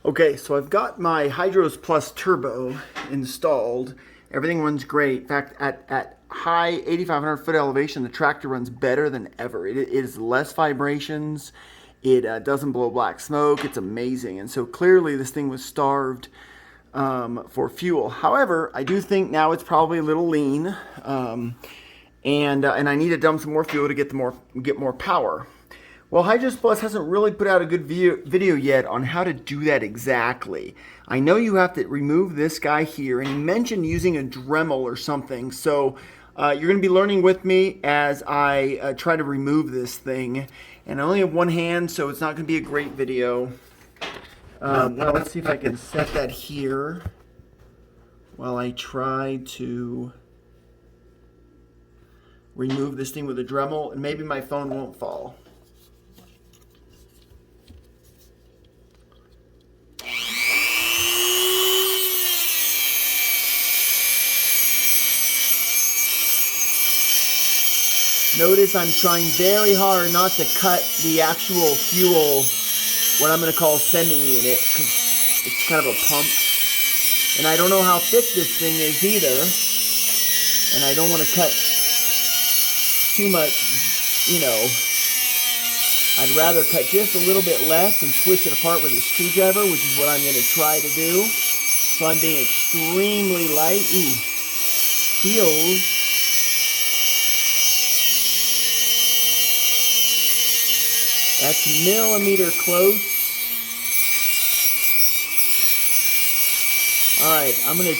Okay, so I've got my HydrosPlus Turbo installed. Everything runs great. In fact, at high 8,500 foot elevation, the tractor runs better than ever. It is less vibrations. It doesn't blow black smoke. It's amazing. And so clearly this thing was starved for fuel. However, I do think now it's probably a little lean, and I need to dump some more fuel to get more power. Well, HydrosPlus hasn't really put out a good video yet on how to do that exactly. I know you have to remove this guy here, and he mentioned using a Dremel or something. So you're going to be learning with me as I try to remove this thing. And I only have one hand, so it's not going to be a great video. Well, let's see if I can set that here while I try to remove this thing with a Dremel, and maybe my phone won't fall. Notice I'm trying very hard not to cut the actual fuel, what I'm going to call sending unit, because it's kind of a pump. And I don't know how thick this thing is either. And I don't want to cut too much, you know. I'd rather cut just a little bit less and twist it apart with a screwdriver, which is what I'm going to try to do. So I'm being extremely light. Ooh, feels... That's millimeter close. All right, I'm going to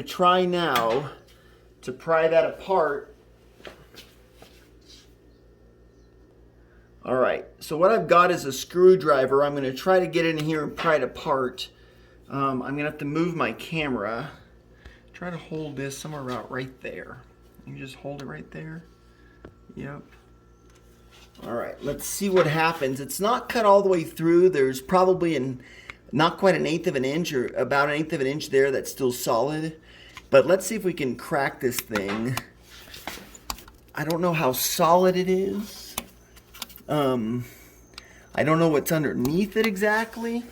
try now to pry that apart. All right, so what I've got is a screwdriver. I'm going to try to get in here and pry it apart. I'm going to have to move my camera. Try to hold this somewhere about right there. You just hold it right there. Yep. All right, let's see what happens. It's not cut all the way through. There's probably not quite an eighth of an inch, or about an eighth of an inch there that's still solid. But let's see if we can crack this thing. I don't know how solid it is. I don't know what's underneath it exactly.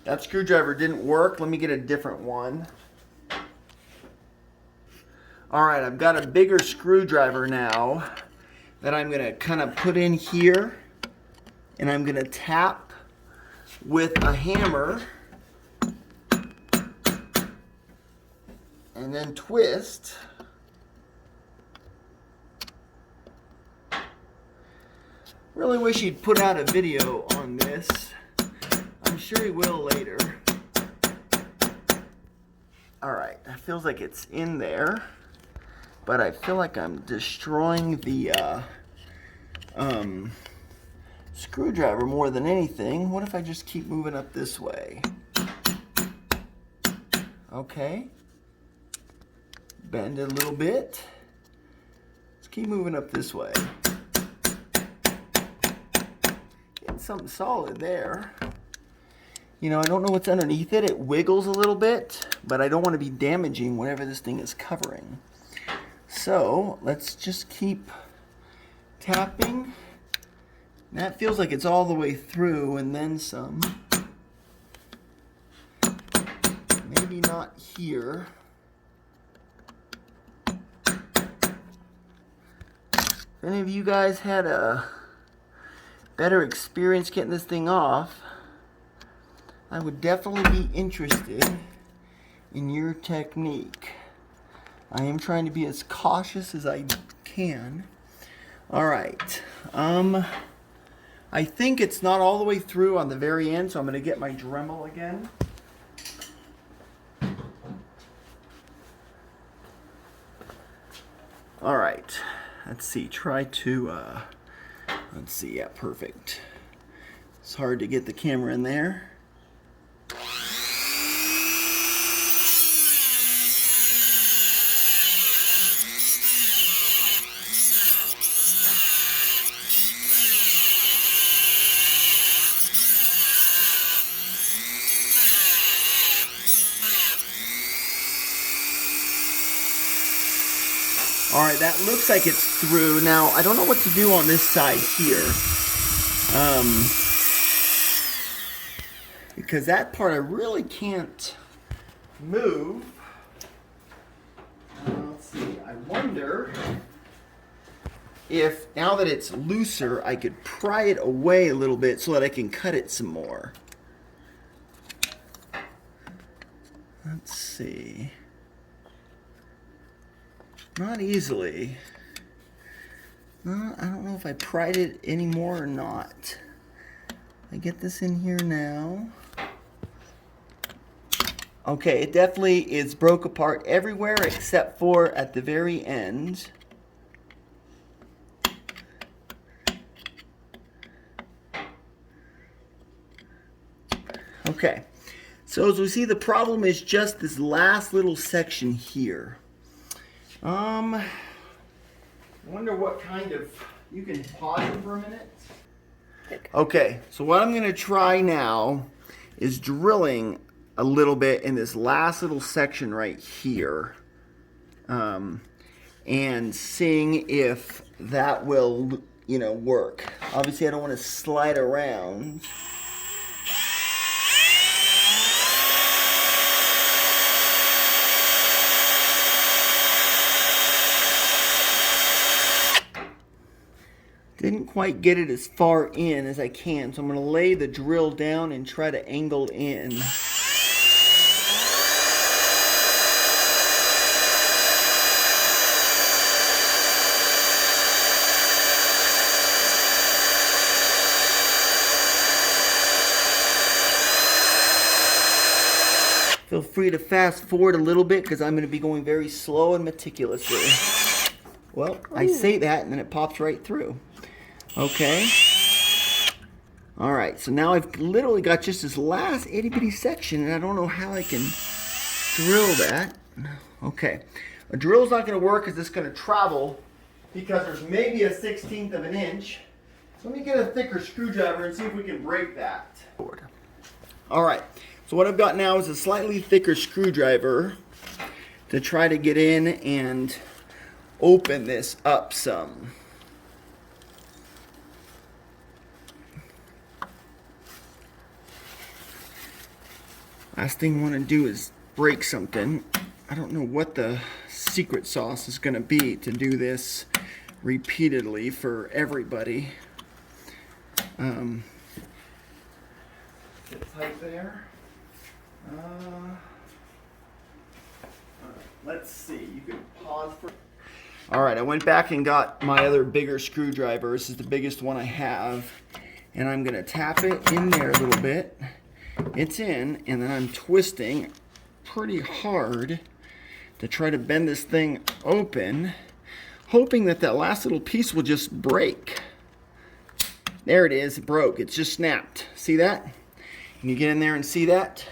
That screwdriver didn't work. Let me get a different one. All right, I've got a bigger screwdriver now that I'm going to kind of put in here, and I'm going to tap with a hammer and then twist. Really wish he'd put out a video on this. I'm sure he will later. All right, that feels like it's in there. But I feel like I'm destroying the screwdriver more than anything. What if I just keep moving up this way? Okay. Bend it a little bit. Let's keep moving up this way. Getting something solid there. You know, I don't know what's underneath it. It wiggles a little bit, but I don't want to be damaging whatever this thing is covering. So let's just keep tapping. That feels like it's all the way through and then some. Maybe not here. If any of you guys had a better experience getting this thing off, I would definitely be interested in your technique. I am trying to be as cautious as I can. All right. I think it's not all the way through on the very end, so I'm going to get my Dremel again. All right. Let's see. Let's see. Yeah, perfect. It's hard to get the camera in there. All right, that looks like it's through. Now, I don't know what to do on this side here. Because that part I really can't move. Let's see, I wonder if now that it's looser, I could pry it away a little bit so that I can cut it some more. Let's see. Not easily. No, I don't know if I pried it anymore or not. I get this in here now. Okay, it definitely is broke apart everywhere except for at the very end. Okay, so as we see, the problem is just this last little section here. I wonder what kind of, you can pause it for a minute. Okay, so what I'm going to try now is drilling a little bit in this last little section right here, and seeing if that will, work. Obviously, I don't want to slide around. Didn't quite get it as far in as I can, so I'm going to lay the drill down and try to angle in. Feel free to fast forward a little bit because I'm going to be going very slow and meticulously. Well, I say that and then it pops right through. Okay. Alright, so now I've literally got just this last itty bitty section and I don't know how I can drill that. Okay. A drill's not going to work because it's going to travel because there's maybe a 1/16 of an inch. So let me get a thicker screwdriver and see if we can break that. Alright, so what I've got now is a slightly thicker screwdriver to try to get in and open this up some. Last thing I want to do is break something. I don't know what the secret sauce is going to be to do this repeatedly for everybody. Get tight there. Let's see. You can pause for. All right, I went back and got my other bigger screwdriver. This is the biggest one I have, and I'm going to tap it in there a little bit. It's in, and then I'm twisting pretty hard to try to bend this thing open, hoping that that last little piece will just break. There it is, it broke, it's just snapped. See that? Can you get in there and see that?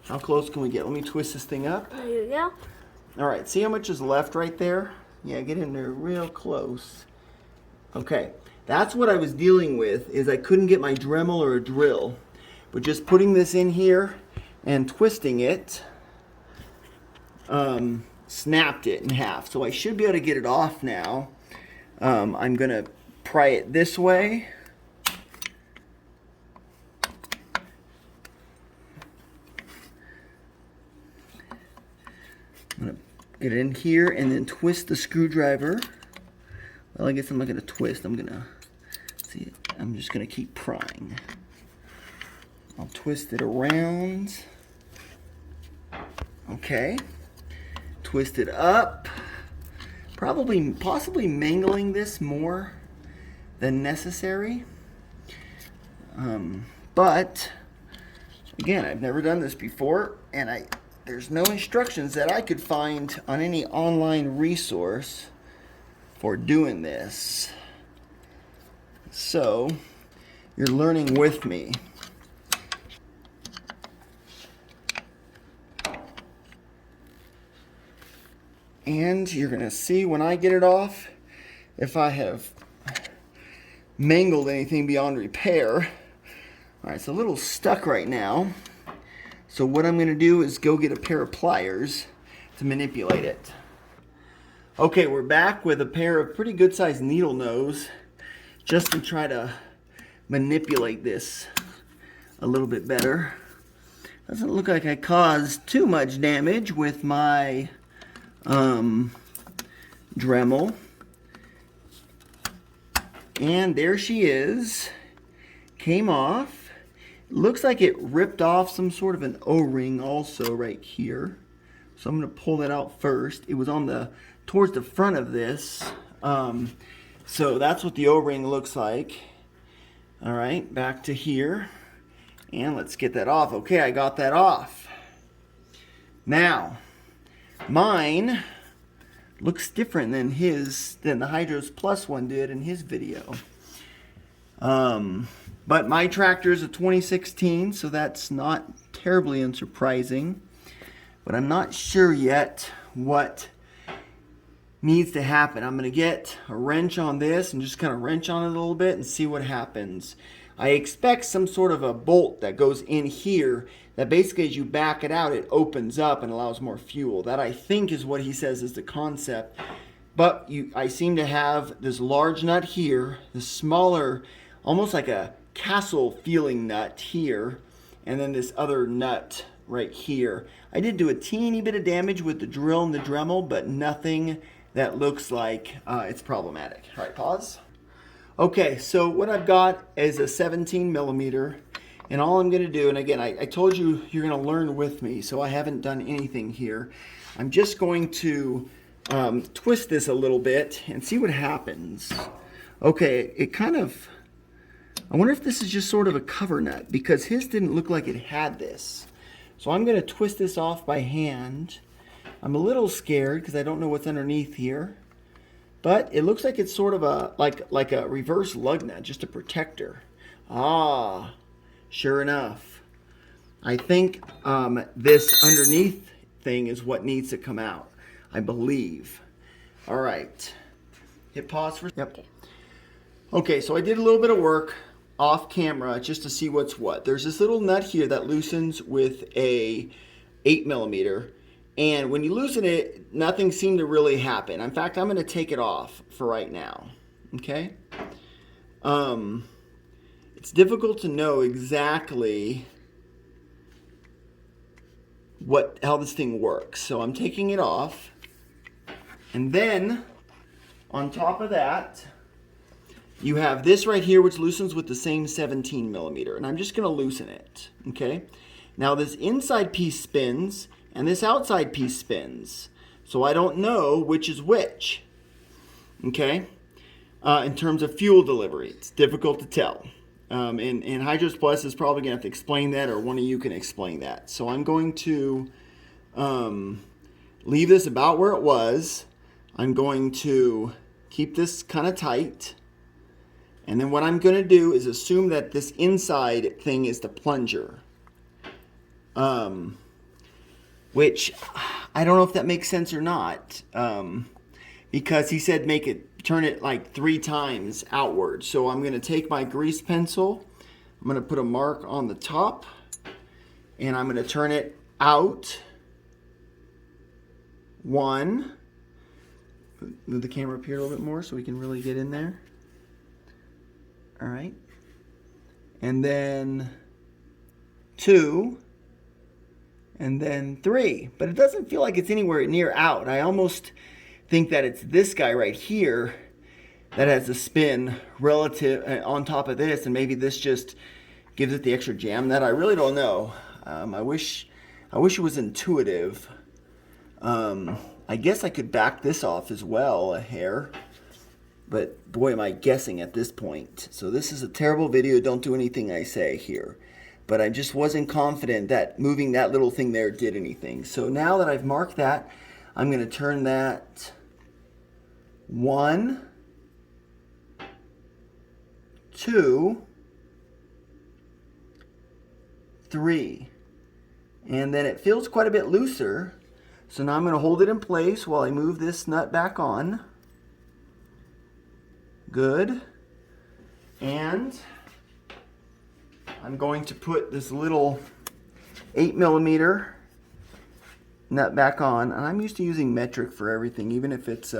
How close can we get? Let me twist this thing up. There you go. All right, see how much is left right there? Yeah, get in there real close. Okay, that's what I was dealing with, is I couldn't get my Dremel or a drill. But just putting this in here and twisting it, snapped it in half. So I should be able to get it off now. I'm going to pry it this way. I'm going to get it in here and then twist the screwdriver. Well, I guess I'm not going to twist. I'm just going to keep prying. I'll twist it around. Okay. Twist it up. Possibly mangling this more than necessary. But again, I've never done this before, and there's no instructions that I could find on any online resource for doing this. So, you're learning with me. And you're going to see when I get it off if I have mangled anything beyond repair. Alright, it's a little stuck right now. So what I'm going to do is go get a pair of pliers to manipulate it. Okay, we're back with a pair of pretty good sized needle nose just to try to manipulate this a little bit better. Doesn't look like I caused too much damage with my Dremel. And there she is. Came off. Looks like it ripped off some sort of an O-ring also right here. So I'm going to pull that out first. It was on towards the front of this. So that's what the O-ring looks like. All right, back to here. And let's get that off. Okay, I got that off. Now, mine looks different than the HydrosPlus one did in his video. But my tractor is a 2016, so that's not terribly unsurprising. But I'm not sure yet what needs to happen. I'm going to get a wrench on this and just kind of wrench on it a little bit and see what happens. I expect some sort of a bolt that goes in here that basically as you back it out, it opens up and allows more fuel. That I think is what he says is the concept. But I seem to have this large nut here, this smaller, almost like a castle feeling nut here, and then this other nut right here. I did do a teeny bit of damage with the drill and the Dremel, but nothing that looks like it's problematic. All right, pause. Okay, so what I've got is a 17 millimeter, and all I'm going to do, and again, I told you you're going to learn with me, so I haven't done anything here. I'm just going to twist this a little bit and see what happens. Okay, it kind of, I wonder if this is just sort of a cover nut, because his didn't look like it had this. So I'm going to twist this off by hand. I'm a little scared because I don't know what's underneath here. But it looks like it's sort of a like a reverse lug nut, just a protector. Ah, sure enough. I think this underneath thing is what needs to come out, I believe. All right. Hit pause for... Yep. Okay, so I did a little bit of work off camera just to see what's what. There's this little nut here that loosens with a 8 millimeter. And when you loosen it, nothing seemed to really happen. In fact, I'm going to take it off for right now. Okay? It's difficult to know exactly how this thing works. So I'm taking it off. And then, on top of that, you have this right here, which loosens with the same 17 millimeter. And I'm just going to loosen it. Okay? Now this inside piece spins, and this outside piece spins. So I don't know which is which. Okay? In terms of fuel delivery, it's difficult to tell. And HydrosPlus is probably going to have to explain that, or one of you can explain that. So I'm going to leave this about where it was. I'm going to keep this kind of tight. And then what I'm going to do is assume that this inside thing is the plunger. Which I don't know if that makes sense or not, because he said turn it like 3 times outward. So I'm going to take my grease pencil, I'm going to put a mark on the top, and I'm going to turn it out. 1. Move the camera up here a little bit more so we can really get in there. All right. And then 2. And then 3, but it doesn't feel like it's anywhere near out. I almost think that it's this guy right here that has a spin relative on top of this, and maybe this just gives it the extra jam. That I really don't know. I wish it was intuitive. I guess I could back this off as well, a hair, but boy, am I guessing at this point. So this is a terrible video. Don't do anything I say here. But I just wasn't confident that moving that little thing there did anything. So now that I've marked that, I'm going to turn that 1, 2, 3. And then it feels quite a bit looser. So now I'm going to hold it in place while I move this nut back on. Good. And I'm going to put this little 8 millimeter nut back on, and I'm used to using metric for everything, even if it's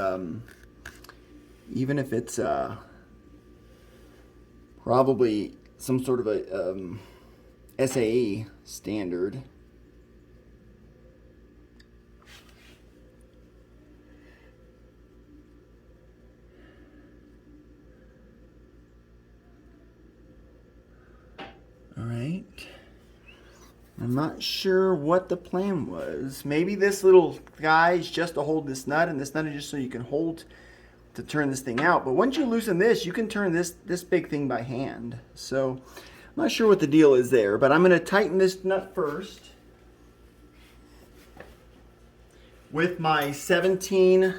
probably some sort of a SAE standard. All right. I'm not sure what the plan was. Maybe this little guy is just to hold this nut, and this nut is just so you can hold to turn this thing out. But once you loosen this, you can turn this big thing by hand. So I'm not sure what the deal is there, but I'm going to tighten this nut first with my 17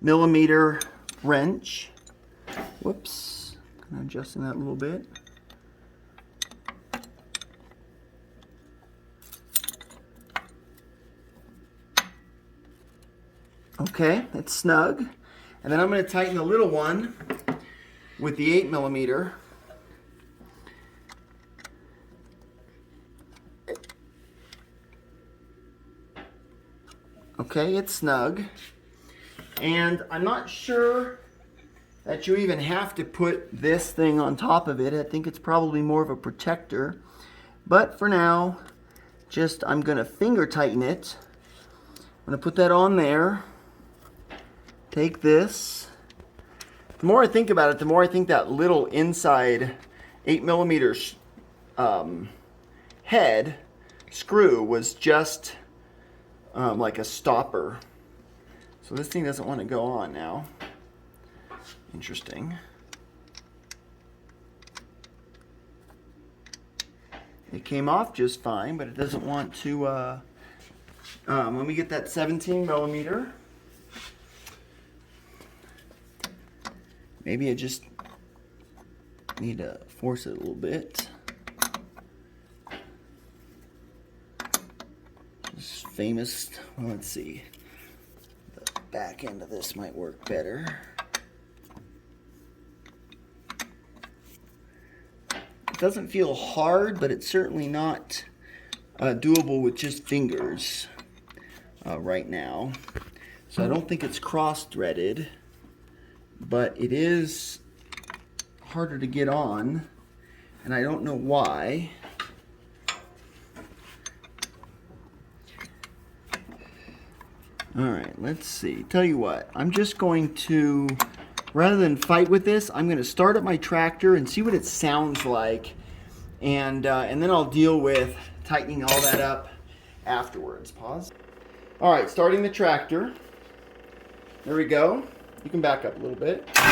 millimeter wrench. Whoops, kind of adjusting that a little bit. Okay, it's snug. And then I'm going to tighten the little one with the 8 millimeter. Okay, it's snug. And I'm not sure that you even have to put this thing on top of it. I think it's probably more of a protector. But for now, I'm going to finger tighten it. I'm going to put that on there. Take this. The more I think about it, the more I think that little inside 8 millimeter head screw was just like a stopper. So this thing doesn't want to go on now. Interesting. It came off just fine, but it doesn't want to. Let me get that 17 millimeter. Maybe I just need to force it a little bit. This famous, well, let's see. The back end of this might work better. It doesn't feel hard, but it's certainly not doable with just fingers right now. So I don't think it's cross-threaded. But it is harder to get on, and I don't know why. All right, let's see. Tell you what, I'm just going to, rather than fight with this, I'm going to start up my tractor and see what it sounds like, and then I'll deal with tightening all that up afterwards. Pause. All right, starting the tractor. There we go. You can back up a little bit. Tell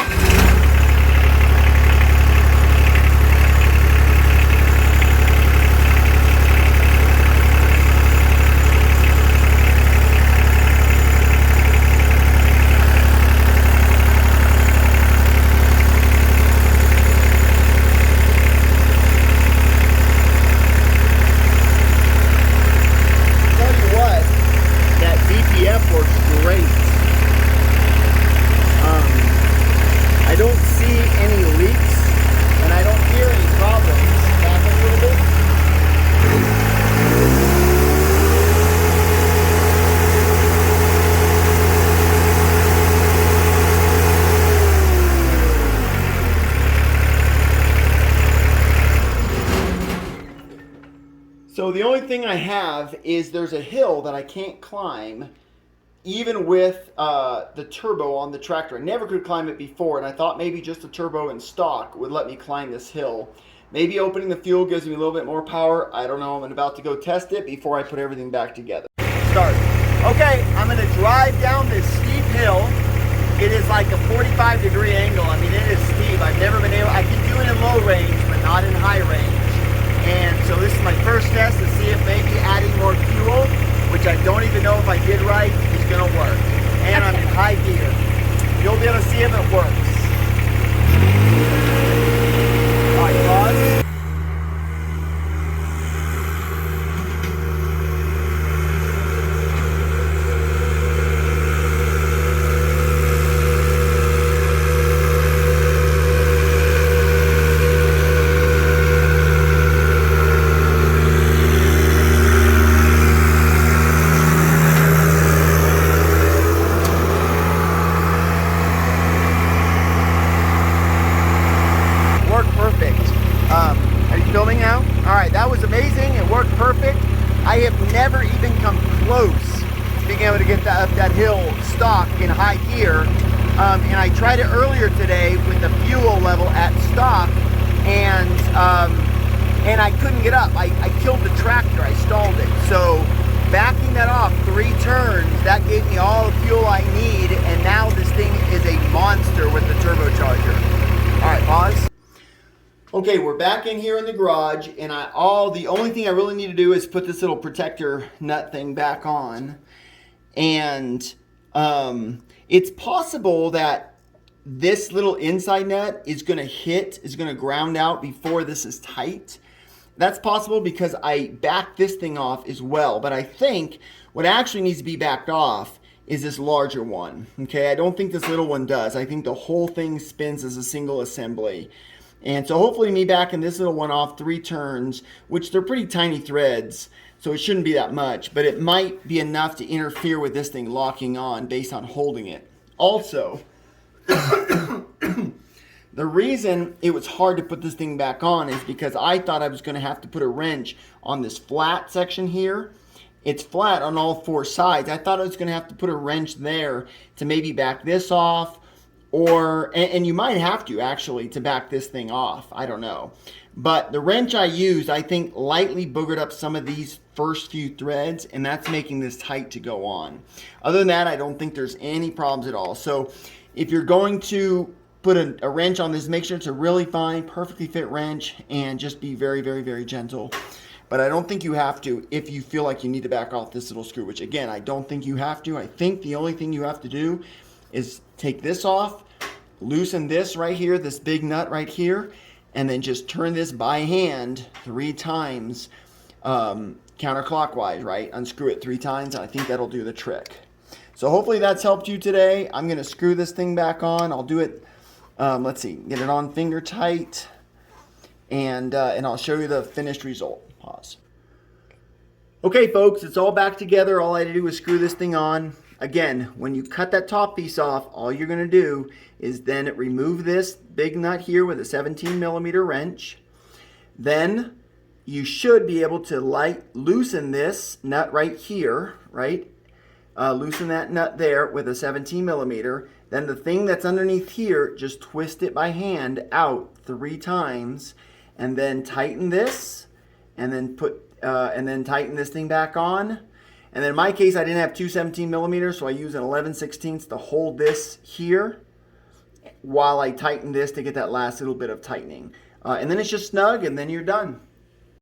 you what, that DPF works great. I don't see any leaks, and I don't hear any problems. Back up a little bit. So the only thing I have is there's a hill that I can't climb, even with the turbo on the tractor. I never could climb it before, and I thought maybe just the turbo in stock would let me climb this hill. Maybe opening the fuel gives me a little bit more power. I don't know. I'm about to go test it before I put everything back together. Start. Okay, I'm going to drive down this steep hill. It is like a 45-degree angle. I mean, it is steep. I've never been able, I can do it in low range, but not in high range. And so this is my first test to see if maybe adding more fuel, which I don't even know if I did right, is going to work. And I'm in high gear. You'll be able to see if it works. All right, pause. up that hill stock in high gear. And I tried it earlier today with the fuel level at stock, and I couldn't get up. I killed the tractor, I stalled it. So backing that off 3 turns, that gave me all the fuel I need, and now this thing is a monster with the turbocharger. All right, pause. Okay, we're back in here in the garage, and the only thing I really need to do is put this little protector nut thing back on. And it's possible that this little inside nut is going to ground out before this is tight. That's possible because I backed this thing off as well. But I think what actually needs to be backed off is this larger one. Okay, I don't think this little one does. I think the whole thing spins as a single assembly. And so hopefully me backing this little one off 3 turns, which they're pretty tiny threads, so it shouldn't be that much, but it might be enough to interfere with this thing locking on based on holding it. Also, the reason it was hard to put this thing back on is because I thought I was going to have to put a wrench on this flat section here. It's flat on all 4 sides. I thought I was going to have to put a wrench there to maybe back this off, and you might have to actually to back this thing off. I don't know. But the wrench I used, I think, lightly boogered up some of these first few threads, and that's making this tight to go on. Other than that, I don't think there's any problems at all. So if you're going to put a wrench on this, make sure it's a really fine, perfectly fit wrench, and just be very, very, very gentle. But I don't think you have to if you feel like you need to back off this little screw, which again, I don't think you have to. I think the only thing you have to do is take this off, loosen this right here, this big nut right here, and then just turn this by hand 3 times counterclockwise, right? Unscrew it 3 times, and I think that'll do the trick. So hopefully that's helped you today. I'm going to screw this thing back on. I'll do it, let's see, get it on finger tight, and I'll show you the finished result. Pause. Okay, folks, it's all back together. All I had to do was screw this thing on. Again, when you cut that top piece off, all you're going to do is then remove this big nut here with a 17mm wrench. Then you should be able to loosen this nut right here, right? Loosen that nut there with a 17mm. Then the thing that's underneath here, just twist it by hand out 3 times, and then tighten this, and then tighten this thing back on. And then in my case, I didn't have 2 17mm, so I used an 11/16 to hold this here while I tighten this to get that last little bit of tightening. And then it's just snug, and then you're done.